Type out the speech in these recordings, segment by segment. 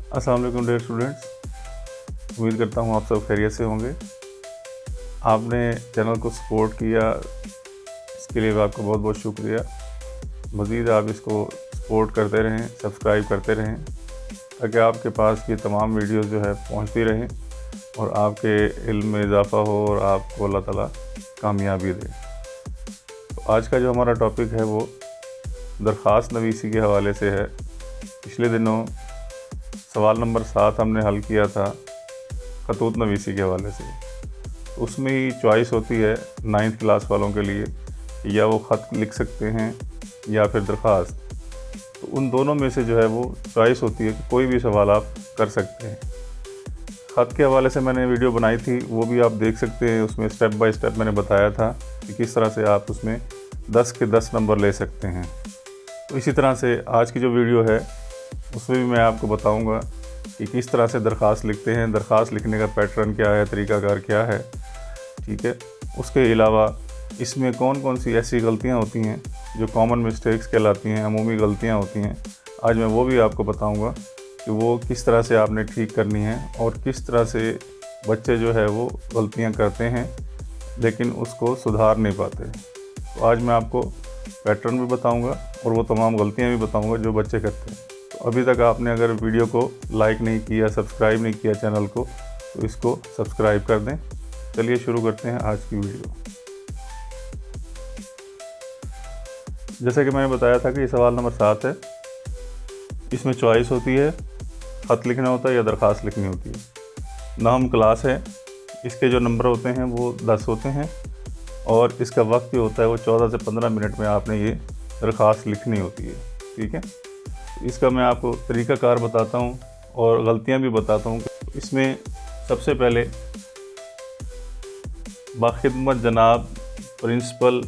अस्सलाम वालेकुम dear students, उम्मीद करता हूँ आप सब खैरियत से होंगे। आपने चैनल को सपोर्ट किया, इसके लिए आपका बहुत बहुत शुक्रिया। मज़ीद आप इसको सपोर्ट करते रहें, सब्सक्राइब करते रहें, ताकि आपके पास ये तमाम वीडियोस जो है पहुँचती रहें और आपके इल्म में इजाफ़ा हो और आपको अल्लाह ताला कामयाबी दे। तो आज का जो हमारा टॉपिक है वो दरख्वास्त नवीसी के हवाले से है। पिछले दिनों सवाल नंबर 7 हमने हल किया था खतूत नवीसी के हवाले से। उसमें ही चॉइस होती है 9th क्लास वालों के लिए, या वो ख़त लिख सकते हैं या फिर दरख्वास्त। तो उन दोनों में से जो है वो चॉइस होती है कि कोई भी सवाल आप कर सकते हैं। ख़त के हवाले से मैंने वीडियो बनाई थी, वो भी आप देख सकते हैं। उसमें स्टेप बाय स्टेप मैंने बताया था कि किस तरह से आप उसमें 10 के 10 नंबर ले सकते हैं। तो इसी तरह से आज की जो वीडियो है उसमें भी मैं आपको बताऊंगा कि किस तरह से दरख्वास्त लिखते हैं, दरख्वास्त लिखने का पैटर्न क्या है, तरीक़ाकार क्या है, ठीक है। उसके अलावा इसमें कौन कौन सी ऐसी गलतियां होती हैं जो कॉमन मिस्टेक्स कहलाती हैं, अमूमी गलतियां होती हैं, आज मैं वो भी आपको बताऊंगा कि वो किस तरह से आपने ठीक करनी है और किस तरह से बच्चे जो है वो गलतियां करते हैं लेकिन उसको सुधार नहीं पाते। तो आज मैं आपको पैटर्न भी बताऊंगा और वो तमाम गलतियां भी बताऊंगा जो बच्चे करते हैं। तो अभी तक आपने अगर वीडियो को लाइक नहीं किया, सब्सक्राइब नहीं किया चैनल को, तो इसको सब्सक्राइब कर दें। चलिए शुरू करते हैं आज की वीडियो। जैसे कि मैंने बताया था कि ये सवाल नंबर 7 है। इसमें चॉइस होती है, ख़त लिखना होता है या दरख्वास्त लिखनी होती है। नाम क्लास है, इसके जो नंबर होते हैं वो 10 होते हैं और इसका वक्त जो होता है वो 14 से 15 मिनट में आपने ये दरख्वास्त लिखनी होती है, ठीक है। इसका मैं आपको तरीक़ाकार बताता हूँ और गलतियाँ भी बताता हूँ। इसमें सबसे पहले बाखिदमत जनाब प्रिंसिपल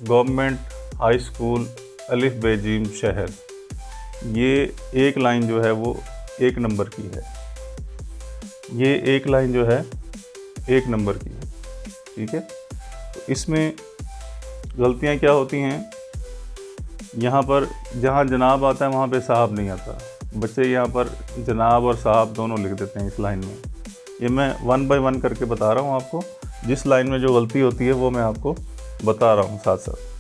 गवर्नमेंट हाई स्कूल अलिफ बेजीम शहर, ये एक लाइन जो है वो 1 नंबर की है। ये एक लाइन जो है 1 नंबर की है, ठीक है। तो इसमें गलतियाँ क्या होती हैं, यहाँ पर जहाँ जनाब आता है वहाँ पे साहब नहीं आता। बच्चे यहाँ पर जनाब और साहब दोनों लिख देते हैं इस लाइन में। ये मैं 1 बाय 1 करके बता रहा हूँ आपको। जिस लाइन में जो गलती होती है वो मैं आपको बता रहा हूँ साथ साथ।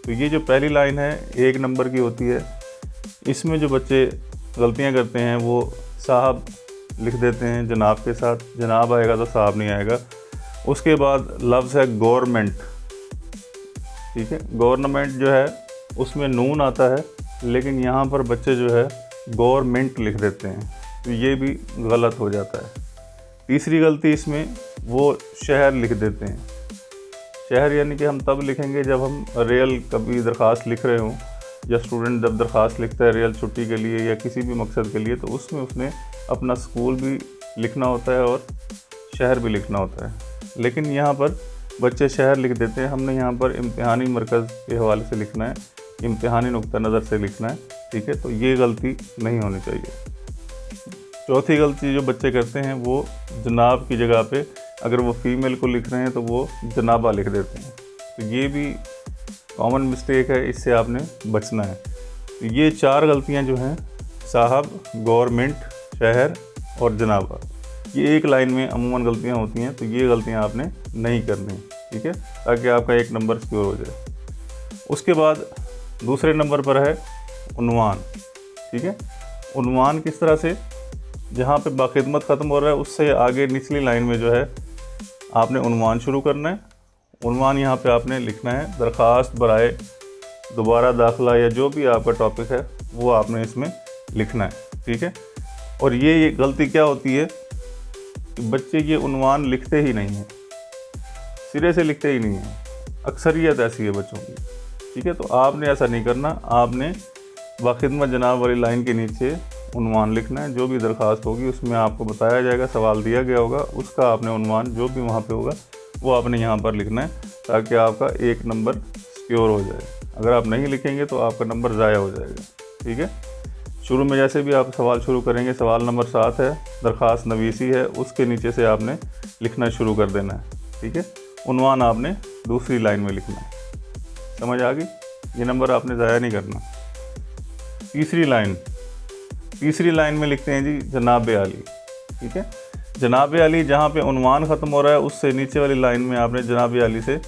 तो ये जो पहली लाइन है 1 नंबर की होती है। इसमें जो बच्चे गलतियाँ करते हैं वो साहब लिख देते हैं जनाब के साथ, जनाब आएगा तो साहब नहीं आएगा। उसके बाद लफ्ज़ है गवर्नमेंट, ठीक है। गवर्नमेंट जो है उसमें नून आता है, लेकिन यहाँ पर बच्चे जो है गवर्नमेंट लिख देते हैं, तो ये भी गलत हो जाता है। तीसरी गलती इसमें वो शहर लिख देते हैं। शहर यानी कि हम तब लिखेंगे जब हम रियल कभी दरख्वास्त लिख रहे हों, या स्टूडेंट जब दरख्वास्त लिखता है रियल छुट्टी के लिए या किसी भी मकसद के लिए, तो उसमें उसने अपना स्कूल भी लिखना होता है और शहर भी लिखना होता है। लेकिन यहाँ पर बच्चे शहर लिख देते हैं। हमने यहाँ पर इम्तिहानी मरकज़ के हवाले से लिखना है, इम्तिहानी नुक्ता नज़र से लिखना है, ठीक है। तो ये गलती नहीं होनी चाहिए। चौथी गलती जो बच्चे करते हैं वो जनाब की जगह पे अगर वो फ़ीमेल को लिख रहे हैं तो वो जनाबा लिख देते हैं। तो ये भी कॉमन मिस्टेक है, इससे आपने बचना है। तो ये 4 गलतियाँ जो हैं, साहब, गवर्नमेंट, शहर और जनाबा, ये एक लाइन में अमूमन गलतियाँ होती हैं। तो ये गलतियाँ आपने नहीं करनी, ठीक है, ताकि आपका 1 नंबर सिक्योर हो जाए। उसके बाद दूसरे नंबर पर है उन्वान, ठीक है। उन्वान किस तरह से, जहाँ पे बाखिदमत ख़त्म हो रहा है उससे आगे निचली लाइन में जो है आपने उन्वान शुरू करना है। उन्वान यहाँ पे आपने लिखना है दरख्वास्त बराए दोबारा दाखिला, या जो भी आपका टॉपिक है वो आपने इसमें लिखना है, ठीक है। और ये गलती क्या होती है कि बच्चे ये उन्वान लिखते ही नहीं हैं, सिरे से लिखते ही नहीं हैं। अक्सरियत ऐसी है बच्चों की, ठीक है। तो आपने ऐसा नहीं करना, आपने बाखिदमत जनाब वाली लाइन के नीचे उन्वान लिखना है। जो भी दरख्वास्त होगी उसमें आपको बताया जाएगा, सवाल दिया गया होगा, उसका आपने उन्वान जो भी वहाँ पे होगा वो आपने यहाँ पर लिखना है, ताकि आपका 1 नंबर सिक्योर हो जाए। अगर आप नहीं लिखेंगे तो आपका नंबर ज़ाया हो जाएगा, ठीक है। शुरू में जैसे भी आप सवाल शुरू करेंगे, सवाल नंबर 7 है, दरख्वास्त नवीसी है, उसके नीचे से आपने लिखना शुरू कर देना है, ठीक है। उन्वान आपने दूसरी लाइन में लिखना है। समझ आ गई? ये नंबर आपने ज़ाया नहीं करना। तीसरी लाइन, तीसरी लाइन में लिखते हैं जी जनाब आली। ठीक है, जनाब आली जहाँ पे उन्वान ख़त्म हो रहा है उससे नीचे वाली लाइन में आपने जनाब आली से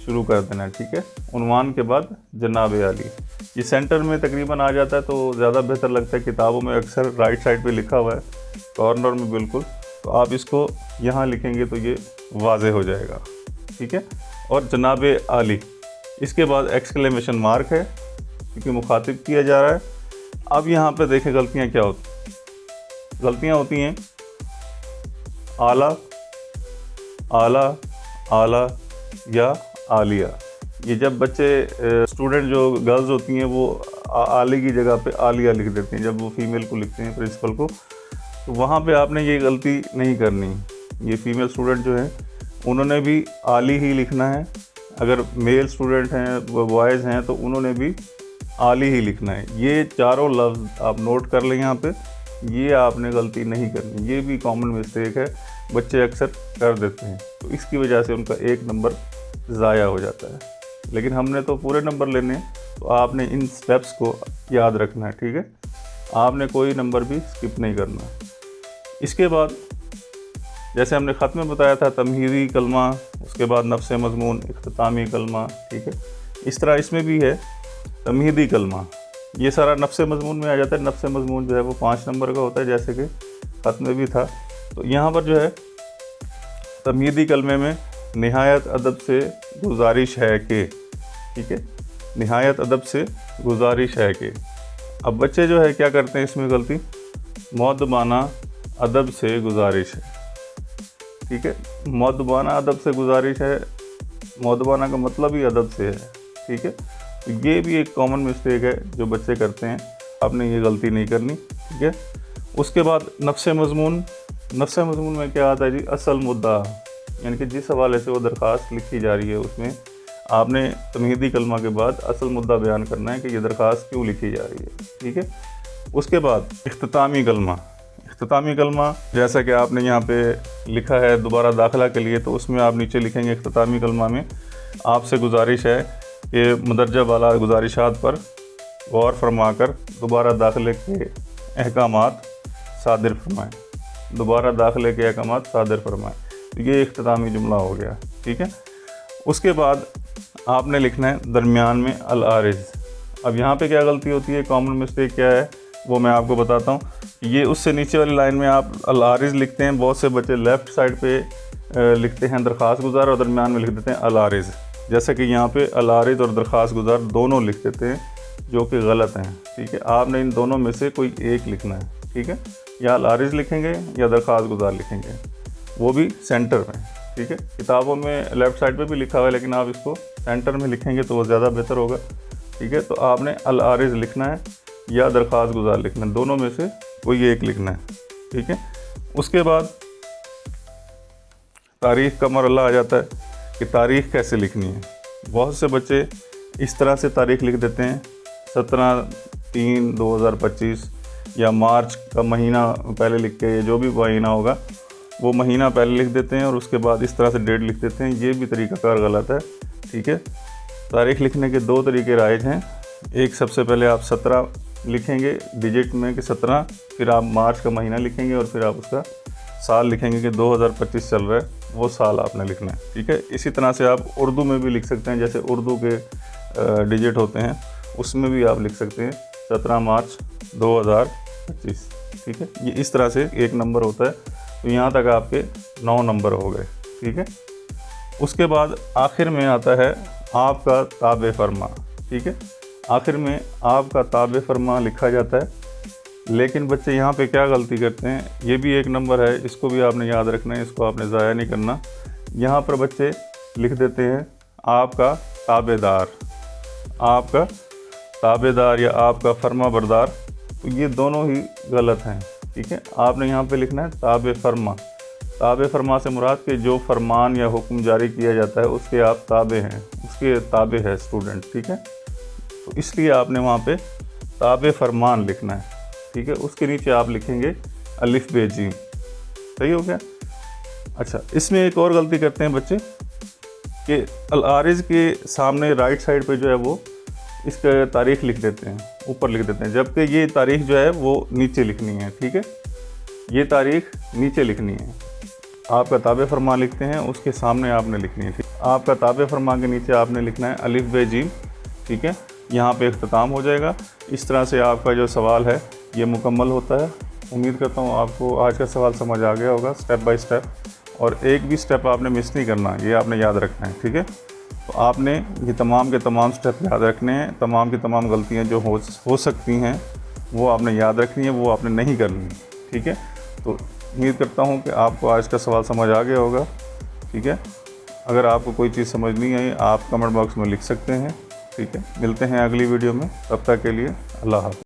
शुरू कर देना है। ठीक है, उन्वान के बाद जनाब आली, ये सेंटर में तकरीबन आ जाता है तो ज़्यादा बेहतर लगता है। किताबों में अक्सर राइट साइड पे लिखा हुआ है कॉर्नर में बिल्कुल, तो आप इसको यहाँ लिखेंगे तो ये वाज़े हो जाएगा। ठीक है, और जनाब आली, इसके बाद एक्सक्लेमेशन मार्क है क्योंकि मुखातिब किया जा रहा है। अब यहाँ पे देखें गलतियाँ क्या होती, गलतियाँ होती हैं आला, आला, आला या आलिया। ये जब बच्चे स्टूडेंट जो गर्ल्स होती हैं वो आली की जगह पे आलिया लिख देती हैं जब वो फीमेल को लिखते हैं प्रिंसिपल को, तो वहाँ पे आपने ये गलती नहीं करनी। ये फीमेल स्टूडेंट जो हैं उन्होंने भी आली ही लिखना है, अगर मेल स्टूडेंट हैं बॉयज़ हैं तो उन्होंने भी आली ही लिखना है। ये चारों लफ्ज़ आप नोट कर लें यहाँ पे, ये आपने गलती नहीं करनी। ये भी कॉमन मिस्टेक है, बच्चे अक्सर कर देते हैं, तो इसकी वजह से उनका 1 नंबर ज़ाया हो जाता है। लेकिन हमने तो पूरे नंबर लेने, तो आपने इन स्टेप्स को याद रखना है। ठीक है, आपने कोई नंबर भी स्किप नहीं करना। इसके बाद जैसे हमने ख़त में बताया था तमहीदी कलमा, उसके बाद नफ्स मज़मून, इख्तितामी कलमा। ठीक है, इस तरह इसमें भी है तमहीदी कलमा, ये सारा नफ्स मज़मून में आ जाता है। नफ्स मज़मून जो है वो 5 नंबर का होता है जैसे कि ख़त में भी था। तो यहाँ पर जो है तमहीदी कलमे में निहायत अदब से गुजारिश है कि, ठीक है, निहायत अदब से गुजारिश है कि। अब बच्चे जो है क्या करते हैं इसमें गलती, मौदबाना अदब से गुजारिश है। ठीक है, मौदबाना अदब से गुजारिश है, मौदबाना का मतलब ही अदब से है। ठीक है, तो ये भी एक कॉमन मिस्टेक है जो बच्चे करते हैं, आपने ये गलती नहीं करनी। ठीक है, उसके बाद नफ्स मज़मून, नफ्स मज़मून में क्या आता है जी, असल मुद्दा, यानी कि जिस हवाले से वो दरख्वास्त लिखी जा रही है उसमें आपने तमहीदी कलमा के बाद असल मुद्दा बयान करना है कि ये दरख्वास्त क्यों लिखी जा रही है। ठीक है, उसके बाद इख्तितामी कलमा, इख्तितामी कलमा जैसा कि आपने यहाँ पे लिखा है दोबारा दाखिला के लिए, तो उसमें आप नीचे लिखेंगे इख्तितामी कलमा में आपसे गुजारिश है कि मुदर्जा वाला गुजारिशात पर गौर फरमाकर दोबारा दाखिले के अहकामात सादिर फरमाएँ, दोबारा दाखिले के अहकामात सादिर फरमाएँ। तो ये इख्तितामी जुमला हो गया। ठीक है, उसके बाद आपने लिखना है दरमियान में अल-आरिज़। अब यहाँ पे क्या गलती होती है, कॉमन मिस्टेक क्या है वो मैं आपको बताता हूँ। ये उससे नीचे वाली लाइन में आप अल-आरिज़ लिखते हैं, बहुत से बच्चे लेफ़्ट साइड पे लिखते हैं दरख्वास्त गुजार और दरमियान में लिख देते हैं अल-आरिज़। जैसे कि यहाँ पे अल-आरिज़ और दरख्वास्त गुजार दोनों लिख देते हैं जो कि गलत हैं। ठीक है, आपने इन दोनों में से कोई एक लिखना है। ठीक है, या अल-आरिज़ लिखेंगे या दरख्वास्त गुजार लिखेंगे, वो भी सेंटर में। ठीक है, किताबों में लेफ़्ट साइड पे भी लिखा हुआ है लेकिन आप इसको सेंटर में लिखेंगे तो वो ज़्यादा बेहतर होगा। ठीक है, तो आपने अल-आरिज़ लिखना है या दरख्वास्त गुजार लिखना है, दोनों में से कोई एक लिखना है। ठीक है, उसके बाद तारीख़ का मरहला आ जाता है कि तारीख़ कैसे लिखनी है। बहुत से बच्चे इस तरह से तारीख़ लिख देते हैं 17/3/2025 या मार्च का महीना पहले लिख के, जो भी महीना होगा वो महीना पहले लिख देते हैं और उसके बाद इस तरह से डेट लिख देते हैं। ये भी तरीक़ाकार गलत है। ठीक है, तारीख़ लिखने के 2 तरीके राइज हैं। एक, सबसे पहले आप 17 लिखेंगे डिजिट में कि 17, फिर आप मार्च का महीना लिखेंगे और फिर आप उसका साल लिखेंगे कि 2025 चल रहा है, वो साल आपने लिखना है। ठीक है, इसी तरह से आप उर्दू में भी लिख सकते हैं, जैसे उर्दू के डिजिट होते हैं उसमें भी आप लिख सकते हैं 17 मार्च 2025। ठीक है, ये इस तरह से एक नंबर होता है। तो यहाँ तक आपके 9 नंबर हो गए। ठीक है, उसके बाद आखिर में आता है आपका ताबे फरमा। ठीक है, आखिर में आपका ताबे फरमा लिखा जाता है, लेकिन बच्चे यहाँ पे क्या गलती करते हैं, ये भी एक नंबर है, इसको भी आपने याद रखना है, इसको आपने ज़ाया नहीं करना। यहाँ पर बच्चे लिख देते हैं आपका ताबेदार, आपका ताबेदार या आपका फरमा बरदार, तो ये दोनों ही गलत हैं। ठीक है, आपने यहाँ पे लिखना है ताबे फरमा। ताबे फरमा से मुराद के जो फरमान या हुक्म जारी किया जाता है उसके आप ताबे हैं, उसके ताबे है स्टूडेंट। ठीक है, तो इसलिए आपने वहाँ पे ताबे फरमान लिखना है। ठीक है, उसके नीचे आप लिखेंगे अलिफ बे जीम। सही हो गया। अच्छा, इसमें एक और गलती करते हैं बच्चे कि अल-आरिज़ के सामने राइट साइड पे जो है वो इसका तारीख़ लिख देते हैं। ऊपर लिख देते हैं, जबकि ये तारीख जो है वो नीचे लिखनी है। ठीक है, ये तारीख नीचे लिखनी है। आपका ताबे फरमा लिखते हैं, उसके सामने आपने लिखनी है। ठीक, आपका ताबे फरमा के नीचे आपने लिखना है अलिफ बे जीम। ठीक है, यहाँ पे इख्तिताम हो जाएगा। इस तरह से आपका जो सवाल है ये मुकम्मल होता है। उम्मीद करता हूँ आपको आज का सवाल समझ आ गया होगा स्टेप बाय स्टेप, और एक भी स्टेप आपने मिस नहीं करना, ये आपने याद रखना है। ठीक है, तो आपने ये तमाम के तमाम स्टेप याद रखने हैं। तमाम की तमाम गलतियाँ जो हो सकती हैं वो आपने याद रखनी है, वो आपने नहीं करनी। ठीक है, तो उम्मीद करता हूँ कि आपको आज का सवाल समझ आ गया होगा। ठीक है, अगर आपको कोई चीज़ समझ नहीं आई आप कमेंट बॉक्स में लिख सकते हैं। ठीक है, मिलते हैं अगली वीडियो में, तब तक के लिए अल्लाह हाफ़िज़।